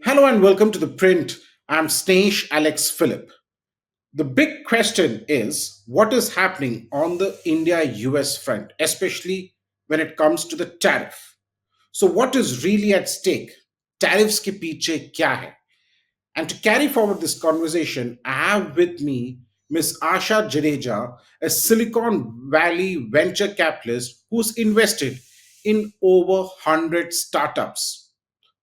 Hello and welcome to The Print. I'm Snehesh Alex Philip. The big question is what is happening on the India US front, especially when it comes to the tariff. So, what is really at stake? Tariffs ke piche kya hai? And to carry forward this conversation, I have with me Miss Asha Jadeja, a Silicon Valley venture capitalist who's invested in over 100 startups.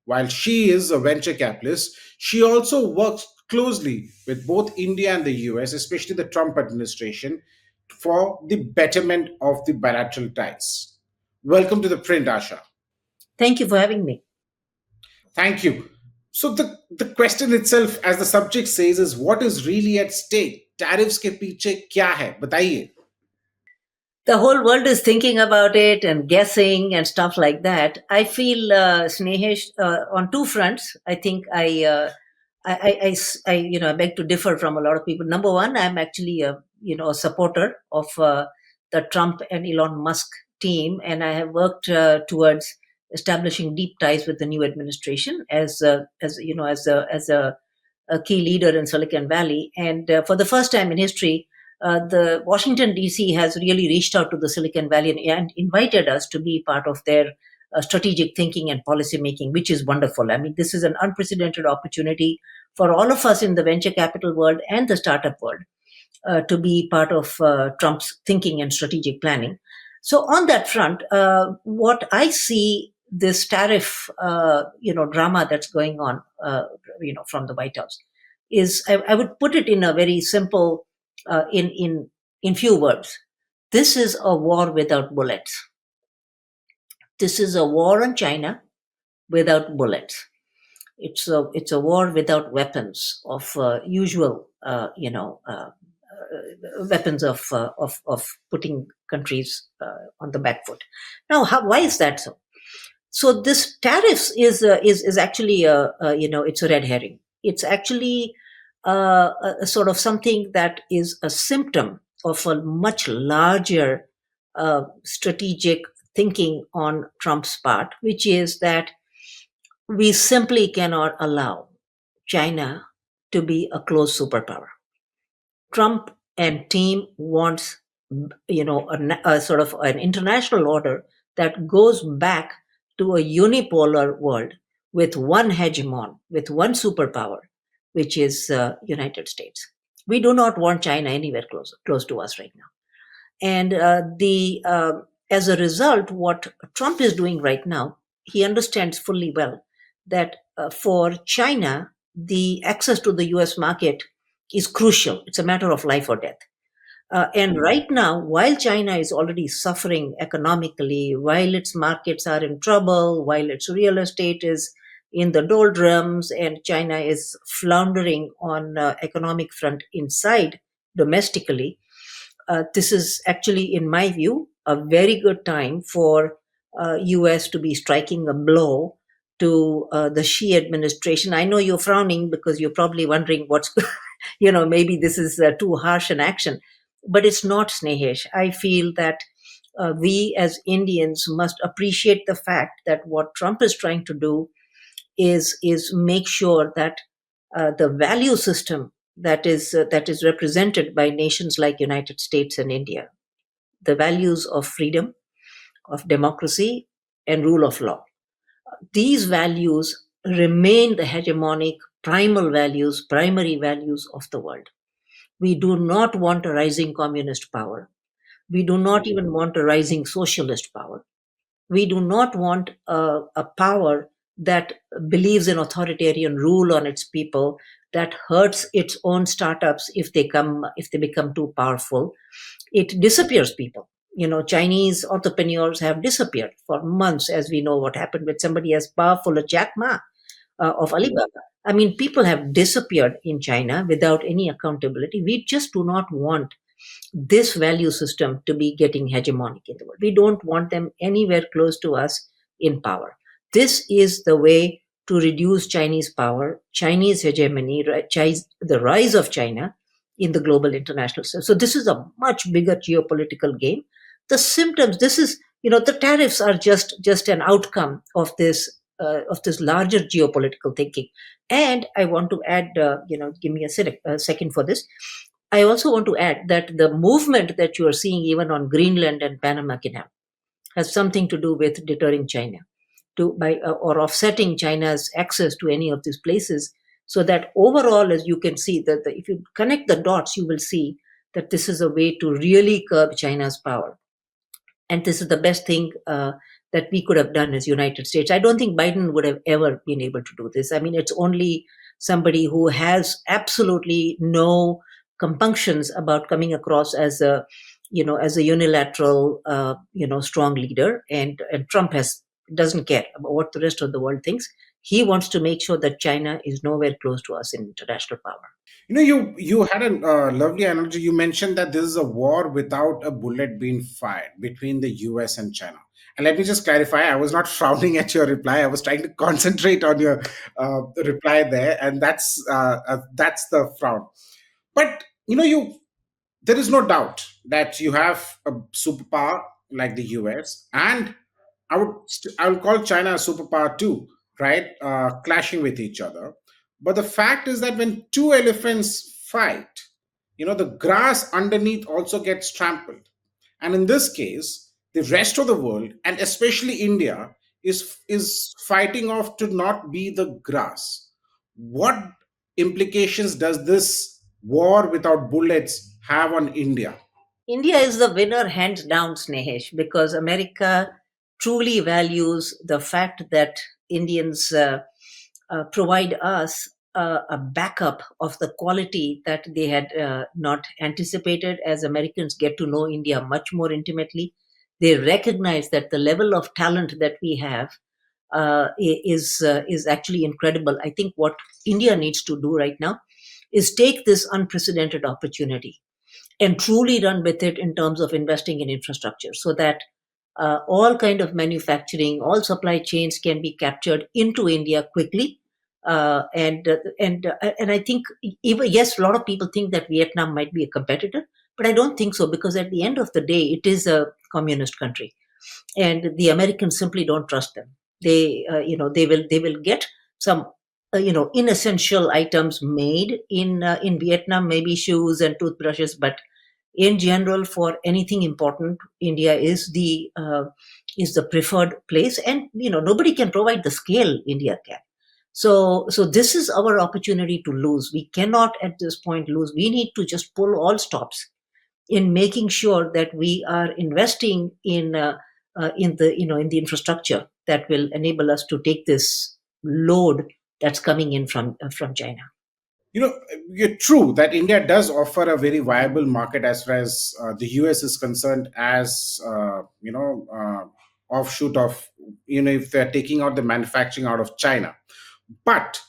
While she is a venture capitalist, she also works closely with both India and the US, especially the Trump administration, for the betterment of the bilateral ties. Welcome to the print, Asha. Thank you for having me. Thank you. So the question itself, as the subject says, is what is really at stake? Tariffs के पीछे क्या है? बताइए. The whole world is thinking about it and guessing and stuff like that. I feel, Snehesh, on two fronts. I think I beg to differ from a lot of people. Number one, I'm actually a supporter of the Trump and Elon Musk team, and I have worked towards establishing deep ties with the new administration as a key leader in Silicon Valley. And for the first time in history, the Washington D.C. has really reached out to the Silicon Valley and invited us to be part of their strategic thinking and policy making, which is wonderful. I mean, this is an unprecedented opportunity for all of us in the venture capital world and the startup world to be part of Trump's thinking and strategic planning. So on that front, what I see this tariff, drama that's going on, from the White House, is I would put it in a very simple, in few words. This is a war without bullets. This is a war on China without bullets. It's a war without weapons of usual, weapons of putting countries on the back foot. Now, why is that so? So this tariffs is actually it's a red herring. It's actually a sort of something that is a symptom of a much larger strategic thinking on Trump's part, which is that we simply cannot allow China to be a closed superpower. Trump and team wants, a sort of an international order that goes back to a unipolar world with one hegemon, with one superpower, which is United States. We do not want China anywhere close to us right now. And the as a result, what Trump is doing right now, he understands fully well that for China, the access to the US market is crucial. It's a matter of life or death. And right now, while China is already suffering economically, while its markets are in trouble, while its real estate is in the doldrums, and China is floundering on economic front inside domestically, this is actually, in my view, a very good time for US to be striking a blow to the Xi administration. I know you're frowning because you're probably wondering what's, maybe this is too harsh an action, but it's not, Snehesh. I feel that we as Indians must appreciate the fact that what Trump is trying to do is make sure that the value system that is represented by nations like United States and India, the values of freedom, of democracy, and rule of law. These values remain the hegemonic primal values, primary values of the world. We do not want a rising communist power. We do not even want a rising socialist power. We do not want a power that believes in authoritarian rule on its people, that hurts its own startups if they become too powerful. It disappears people. Chinese entrepreneurs have disappeared for months, as we know what happened with somebody as powerful as Jack Ma of Alibaba. I mean, people have disappeared in China without any accountability. We just do not want this value system to be getting hegemonic in the world. We don't want them anywhere close to us in power. This is the way to reduce Chinese power, Chinese hegemony, the rise of China in the global international system. So this is a much bigger geopolitical game. The symptoms, this is, the tariffs are just an outcome of this of this larger geopolitical thinking. And I want to add, give me a second for this. I also want to add that the movement that you are seeing even on Greenland and Panama Canal has something to do with deterring China to by or offsetting China's access to any of these places. So that overall, as you can see, that if you connect the dots, you will see that this is a way to really curb China's power. And this is the best thing that we could have done as United States. I don't think Biden would have ever been able to do this. I mean, it's only somebody who has absolutely no compunctions about coming across as a as a unilateral strong leader, and Trump has doesn't care about what the rest of the world thinks. He wants to make sure that China is nowhere close to us in international power. You had a lovely analogy. You mentioned that this is a war without a bullet being fired between the US and China. And let me just clarify, I was not frowning at your reply. I was trying to concentrate on your reply there, and that's the frown. But you there is no doubt that you have a superpower like the US, and I would call China a superpower too, right? Clashing with each other. But the fact is that when two elephants fight, the grass underneath also gets trampled. And in this case, the rest of the world, and especially India, is fighting off to not be the grass. What implications does this war without bullets have on India? India is the winner, hands down, Snehesh, because America truly values the fact that Indians provide us a backup of the quality that they had not anticipated. As Americans get to know India much more intimately, they recognize that the level of talent that we have is actually incredible. I think what India needs to do right now is take this unprecedented opportunity and truly run with it in terms of investing in infrastructure, so that all kind of manufacturing, all supply chains can be captured into India quickly. And I think, even yes, a lot of people think that Vietnam might be a competitor, but I don't think so, because at the end of the day, it is a communist country, and the Americans simply don't trust them. They will get some inessential items made in Vietnam, maybe shoes and toothbrushes, but in general, for anything important, India is the preferred place, and nobody can provide the scale India can. So this is our opportunity to lose. We cannot at this point lose. We need to just pull all stops in making sure that we are investing in the infrastructure that will enable us to take this load that's coming in from China. You know, you're true that India does offer a very viable market as far as the US is concerned, as offshoot of, if they're taking out the manufacturing out of China. But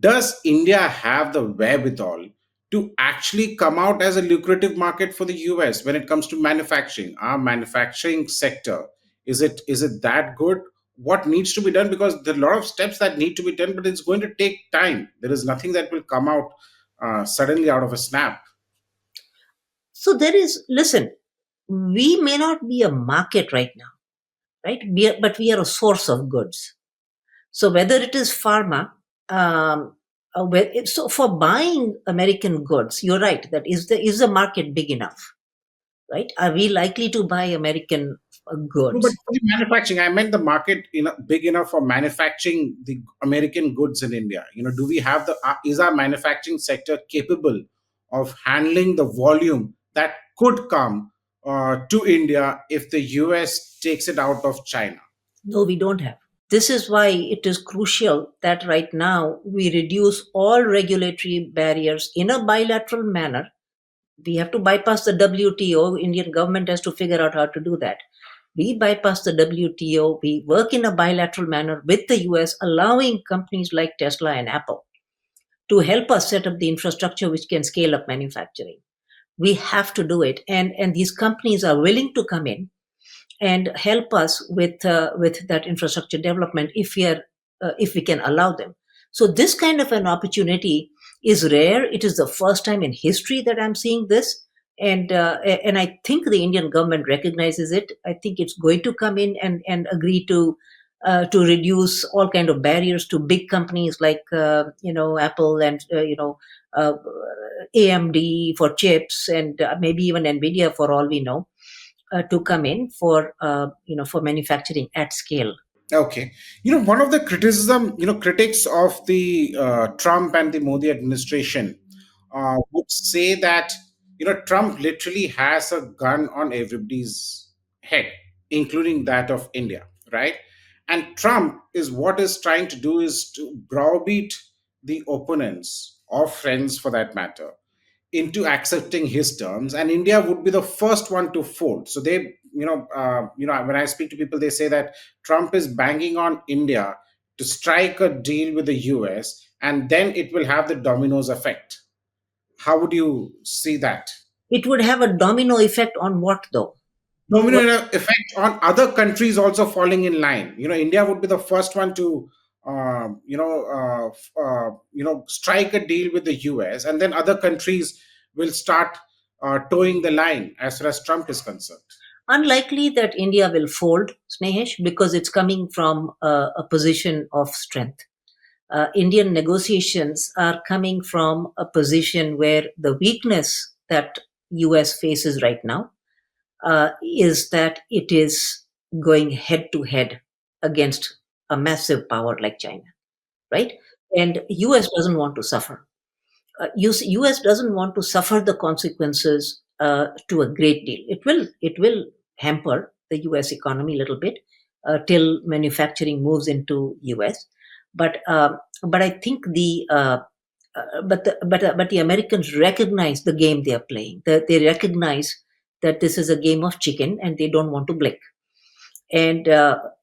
does India have the wherewithal to actually come out as a lucrative market for the US when it comes to manufacturing? Our manufacturing sector, is it that good? What needs to be done? Because there are a lot of steps that need to be done, but it's going to take time. There is nothing that will come out suddenly out of a snap. So there is, listen, we may not be a market right now, right? But we are a source of goods. So whether it is pharma, so for buying American goods, you're right. That is the market big enough, right? Are we likely to buy American No, but goods? for the manufacturing, I meant the market big enough for manufacturing the American goods in India. Do we have is our manufacturing sector capable of handling the volume that could come to India if the US takes it out of China? No, we don't have. This is why it is crucial that right now we reduce all regulatory barriers in a bilateral manner. We have to bypass the WTO. Indian government has to figure out how to do that. We bypass the WTO. We work in a bilateral manner with the US, allowing companies like Tesla and Apple to help us set up the infrastructure which can scale up manufacturing. We have to do it, and these companies are willing to come in and help us with that infrastructure development if we can allow them. So this kind of an opportunity is rare. It is the first time in history that I'm seeing this, and I think the Indian government recognizes it. I think it's going to come in and agree to to reduce all kind of barriers to big companies like Apple and uh, AMD for chips, and maybe even Nvidia for all we know, to come in for manufacturing at scale. Okay. One of the critics of the Trump and the Modi administration would say that, Trump literally has a gun on everybody's head, including that of India, right? And Trump is what is trying to do is to browbeat the opponents or friends for that matter into accepting his terms, and India would be the first one to fold. So they, when I speak to people, they say that Trump is banging on India to strike a deal with the US, and then it will have the dominoes effect. How would you see that? It would have a domino effect on what though? Domino What? effect on other countries also falling in line. India would be the first one to strike a deal with the US, and then other countries will start towing the line as far as Trump is concerned. Unlikely that India will fold, Snehesh, because it's coming from a position of strength. Indian negotiations are coming from a position where the weakness that US faces right now is that it is going head to head against a massive power like China, right? And US doesn't want to suffer. US doesn't want to suffer the consequences to a great deal. It will hamper the US economy a little bit till manufacturing moves into US, but I think but the Americans recognize the game they are playing. They recognize that this is a game of chicken, and they don't want to blink. And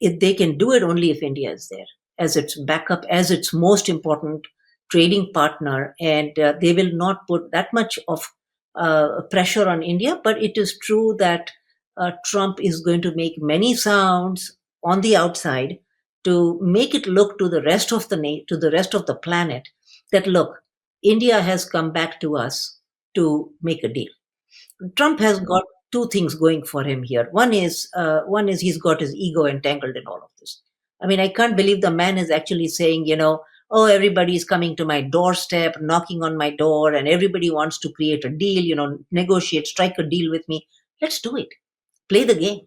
if they can do it only if India is there as its backup, as its most important trading partner, and they will not put that much of pressure on India. But it is true that Trump is going to make many sounds on the outside to make it look to the rest of to the rest of the planet that look, India has come back to us to make a deal. Trump has got two things going for him here. One is he's got his ego entangled in all of this. I mean, I can't believe the man is actually saying, oh, everybody is coming to my doorstep, knocking on my door, and everybody wants to create a deal, negotiate, strike a deal with me. Let's do it. Play the game.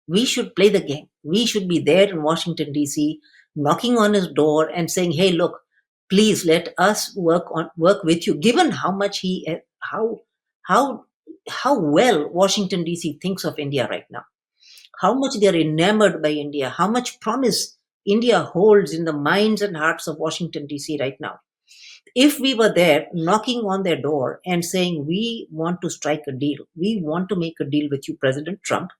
We should play the game. We should be there in Washington D.C., knocking on his door and saying, "Hey, look, please let us work with you." Given how much how how well Washington D.C. thinks of India right now, how much they are enamored by India, how much promise India holds in the minds and hearts of Washington D.C. right now. If we were there knocking on their door and saying, "We want to strike a deal, we want to make a deal with you, President Trump.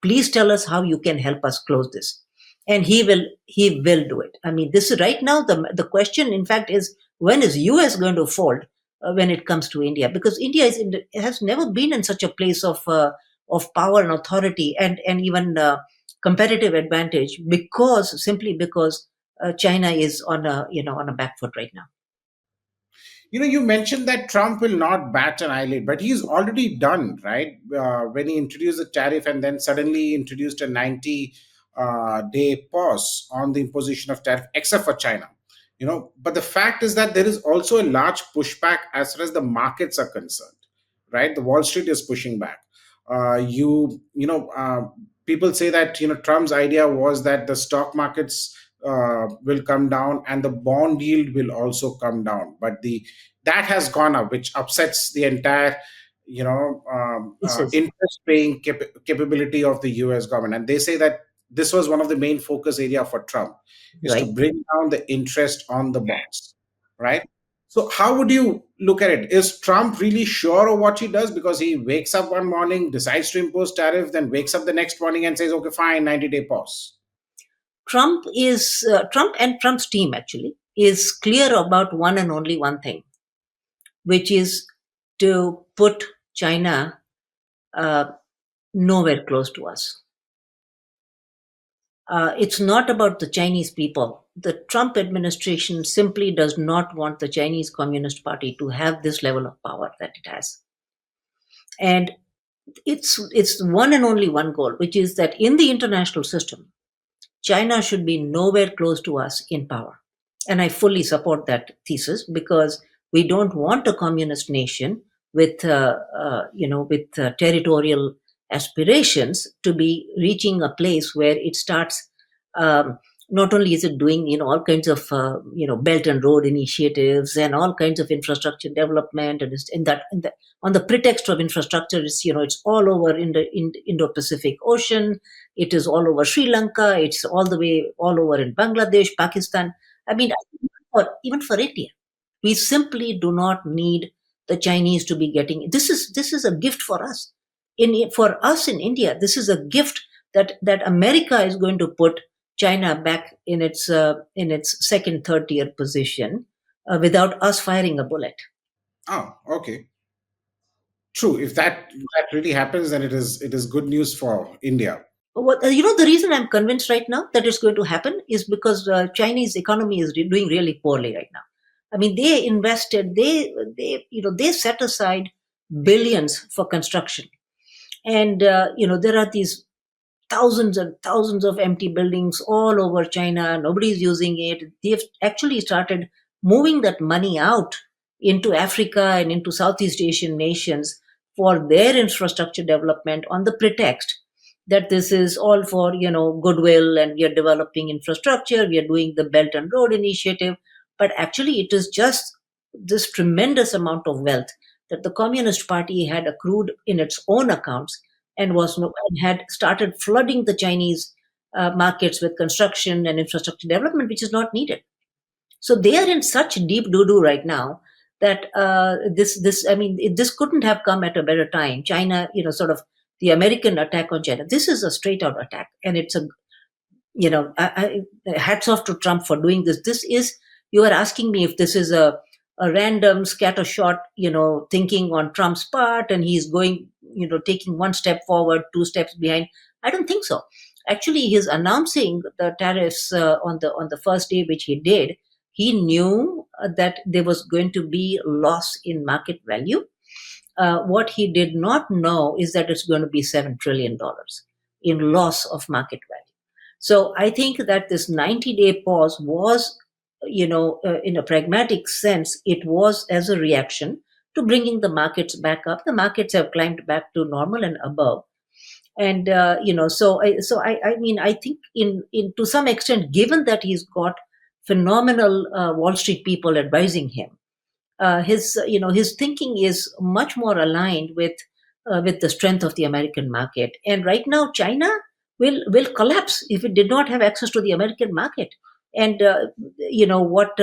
Please tell us how you can help us close this," and he will do it. I mean, this is right now the question, in fact, is when is US going to fold when it comes to India, because India has never been in such a place of power and authority, and even competitive advantage, because simply because China is on a back foot right now. You mentioned that Trump will not bat an eyelid, but he's already done, right? When he introduced the tariff and then suddenly introduced a 90-day pause on the imposition of tariff, except for China. But the fact is that there is also a large pushback as far as the markets are concerned, right? The Wall Street is pushing back. People say that Trump's idea was that the stock markets will come down and the bond yield will also come down, but the that has gone up, which upsets the entire This is interest paying capability of the US government. And they say that this was one of the main focus area for Trump, is to right. bring down the interest on the bonds, right? So how would you look at it? Is Trump really sure of what he does? Because he wakes up one morning, decides to impose tariff, then wakes up the next morning and says, okay, fine, 90-day pause. Trump and Trump's team actually is clear about one and only one thing, which is to put China uh, nowhere close to us. It's not about the Chinese people. The Trump administration simply does not want the Chinese Communist Party to have this level of power that it has. And it's one and only one goal, which is that in the international system, China should be nowhere close to us in power. And I fully support that thesis because we don't want a communist nation with, with territorial aspirations to be reaching a place where it starts. Um, Not only is it doing, all kinds of, belt and road initiatives and all kinds of infrastructure development, and on the pretext of infrastructure, it's all over in the Indo-Pacific Ocean, it is all over Sri Lanka. It's all the way all over in Bangladesh, Pakistan. I mean, even for India, we simply do not need the Chinese to be getting. This is a gift for us. For us in India, this is a gift that America is going to put China back in its second, third tier position without us firing a bullet. Oh, okay. True. If that really happens, then it is good news for India. The reason I'm convinced right now that it's going to happen is because Chinese economy is doing really poorly right now. I mean, they invested, they set aside billions for construction, and there are these thousands and thousands of empty buildings all over China. Nobody's using it. They've actually started moving that money out into Africa and into Southeast Asian nations for their infrastructure development on the pretext that this is all for goodwill, and we are developing infrastructure, we are doing the Belt and Road Initiative. But actually it is just this tremendous amount of wealth that the Communist Party had accrued in its own accounts, and and had started flooding the Chinese markets with construction and infrastructure development, which is not needed. So they are in such deep doo doo right now that this couldn't have come at a better time. China, sort of the American attack on China. This is a straight out attack, and it's a hats off to Trump for doing this. This is, you are asking me if this is a random scattershot, thinking on Trump's part, and he's going, taking one step forward, two steps behind. I don't think so. Actually, he's announcing the tariffs on the first day, which he did. He knew that there was going to be loss in market value. What he did not know is that it's going to be $7 trillion in loss of market value. So I think that this 90-day pause was, in a pragmatic sense, it was as a reaction to bringing the markets back up. The markets have climbed back to normal and above. And I think in to some extent, given that he's got phenomenal Wall Street people advising him, his thinking is much more aligned with the strength of the American market. And right now, China will collapse if it did not have access to the American market. And what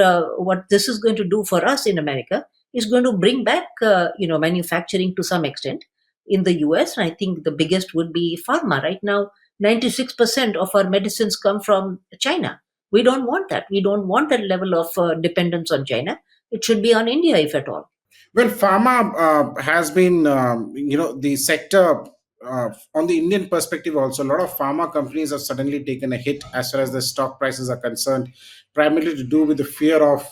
this is going to do for us in America is going to bring back manufacturing to some extent in the US. And I think the biggest would be pharma. Right now, 96% of our medicines come from China. We don't want that. We don't want that level of dependence on China. It should be on India, if at all. Well, pharma has been, the sector on the Indian perspective also. A lot of pharma companies have suddenly taken a hit as far as the stock prices are concerned, primarily to do with the fear of,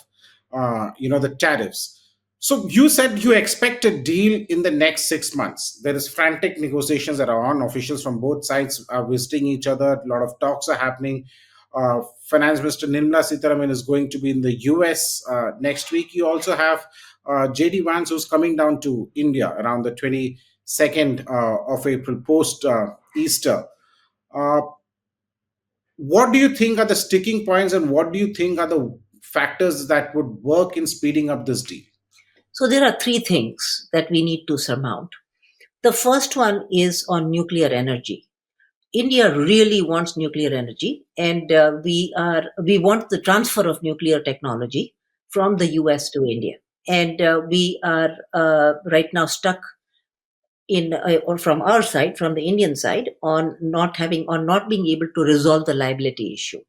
the tariffs. So you said you expect a deal in the next 6 months. There is frantic negotiations that are on. Officials from both sides are visiting each other. A lot of talks are happening. Finance Minister Nirmala Sitharaman is going to be in the US next week. You also have JD Vance, who's coming down to India around the 22nd of April, post Easter. Uh, what do you think are the sticking points, and what do you think are the factors that would work in speeding up this deal? So there are three things that we need to surmount. The first one is on nuclear energy. India really wants nuclear energy, and we want the transfer of nuclear technology from the US to India. And we are right now stuck or from our side, from the Indian side, on not being able to resolve the liability issue.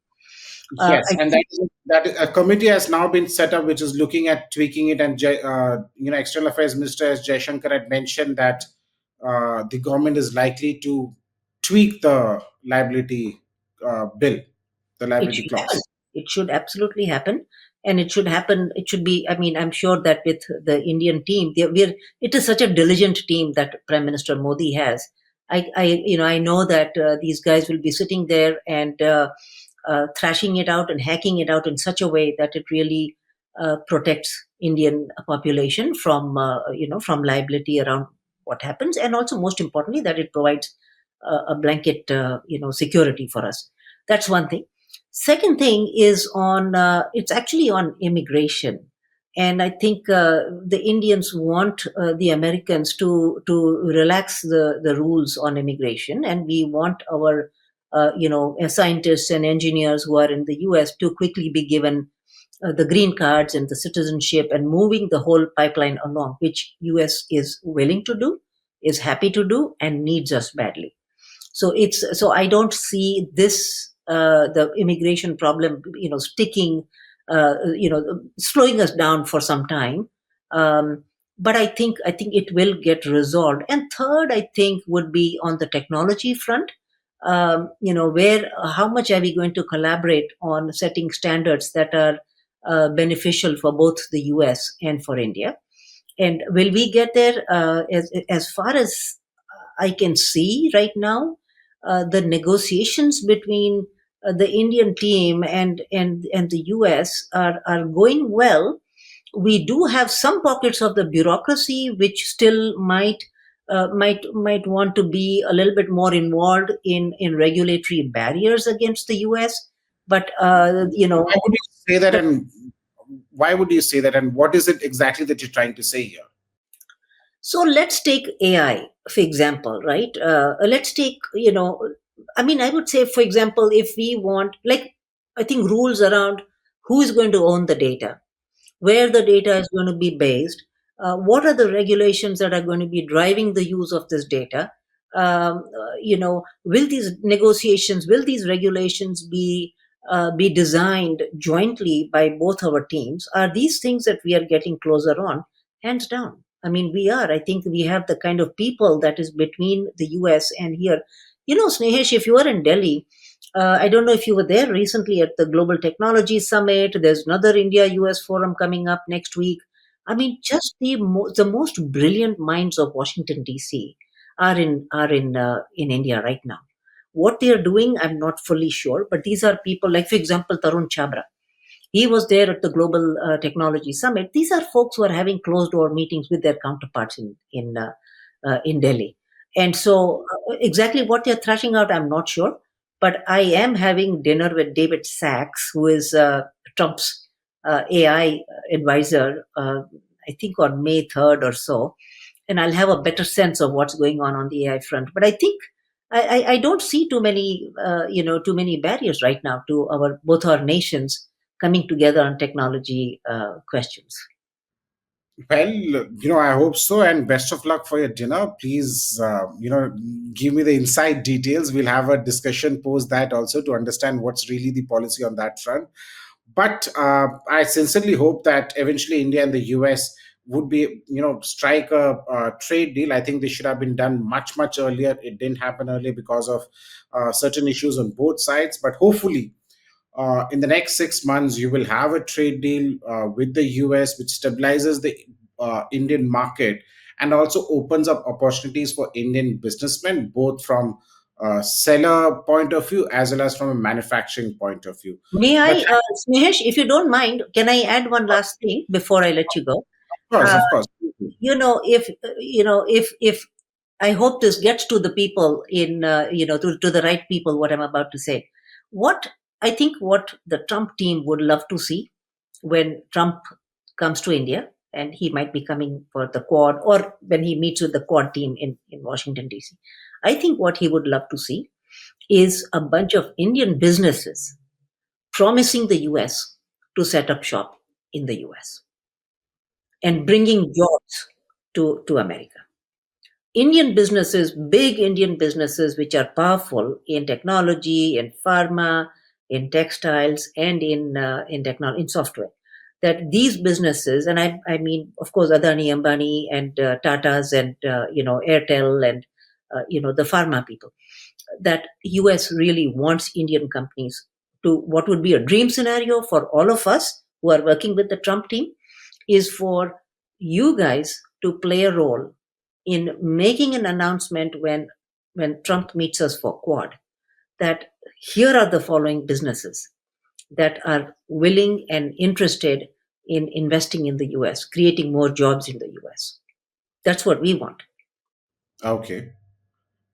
Yes, I and think that a committee has now been set up, which is looking at tweaking it. And External Affairs Minister S. Jaishankar had mentioned that the government is likely to tweak the liability bill, the it liability should happen. clause. It should absolutely happen, and it should happen. It should be. I mean, I'm sure that with the Indian team, it is such a diligent team that Prime Minister Modi has. I know that these guys will be sitting there, and thrashing it out and hacking it out in such a way that it really protects Indian population from from liability around what happens, and also most importantly that it provides a blanket security for us. That's one thing. Second thing is on it's actually on immigration, and I think the Indians want the Americans to relax the rules on immigration, and we want our scientists and engineers who are in the US to quickly be given the green cards and the citizenship, and moving the whole pipeline along, which US is willing to do, is happy to do, and needs us badly. So I don't see this the immigration problem sticking slowing us down for some time. But I think it will get resolved. And third, I think, would be on the technology front. Where how much are we going to collaborate on setting standards that are beneficial for both the US and for India? And will we get there? As far as I can see right now, the negotiations between the Indian team and the US are going well. We do have some pockets of the bureaucracy which still might want to be a little bit more involved in regulatory barriers against the US. But Why would you say that, and why would you say that, and what is it exactly that you're trying to say here? so let's take AI, for example, right? Let's take, I mean, I would say, for example, if we want, like, I think rules around who is going to own the data, where the data is going to be based, what are the regulations that are going to be driving the use of this data. Will these negotiations, will these regulations be designed jointly by both our teams? Are these things that we are getting closer on? Hands down. I mean, we are. I think we have the kind of people that is between the US and here. Snehesh, if you are in Delhi, I don't know if you were there recently at the Global Technology Summit. There's another India US forum coming up next week. I mean, just the most brilliant minds of Washington D.C. are in India right now. What they are doing, I'm not fully sure, but these are people like, for example, Tarun Chabra. He was there at the Global Technology Summit. These are folks who are having closed door meetings with their counterparts in Delhi. And so, exactly what they're thrashing out, I'm not sure. But I am having dinner with David Sachs, who is Trump's AI advisor, I think on May 3rd or so. And I'll have a better sense of what's going on the AI front. But I think I don't see too many barriers right now to our both our nations coming together on technology questions. Well, I hope so, and best of luck for your dinner. Please, give me the inside details. We'll have a discussion post that also to understand what's really the policy on that front. But I sincerely hope that eventually India and the US would be, strike a trade deal. I think this should have been done much, much earlier. It didn't happen earlier because of certain issues on both sides. But hopefully, in the next 6 months, you will have a trade deal with the US, which stabilizes the Indian market and also opens up opportunities for Indian businessmen, both from a seller point of view as well as from a manufacturing point of view. May But I, Snehesh, if you don't mind, can I add one last thing before I let you go? Uh, of course, if I hope this gets to the people to the right people, what I'm about to say. What I think what the Trump team would love to see when Trump comes to India, and he might be coming for the Quad, or when he meets with the Quad team in Washington, D.C. I think what he would love to see is a bunch of Indian businesses promising the US to set up shop in the US and bringing jobs to America. Indian businesses, big Indian businesses, which are powerful in technology, in pharma, in textiles, and in software. That these businesses, and I mean, of course, Adani, Ambani, and Tata's, and Airtel, and the pharma people. That US really wants Indian companies to, what would be a dream scenario for all of us who are working with the Trump team, is for you guys to play a role in making an announcement when Trump meets us for Quad. that here are the following businesses that are willing and interested in investing in the US, creating more jobs in the US. That's what we want. Okay.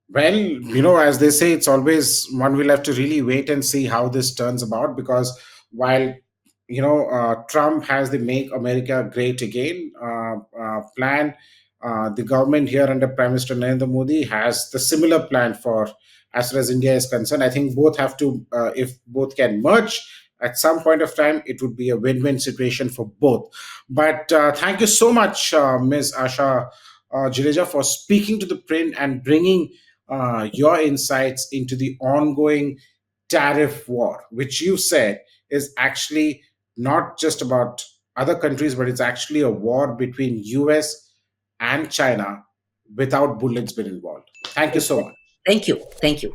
Well, as they say, it's always one will have to really wait and see how this turns about, because while Trump has the "Make America Great Again" plan, the government here under Prime Minister Narendra Modi has the similar plan for as far as India is concerned. I think both have to, if both can merge at some point of time, it would be a win-win situation for both. But thank you so much, Ms. Asha Jadeja, for speaking to the print and bringing your insights into the ongoing tariff war, which you said is actually not just about other countries, but it's actually a war between US and China without bullets being involved. Thank you so much. Thank you. Thank you.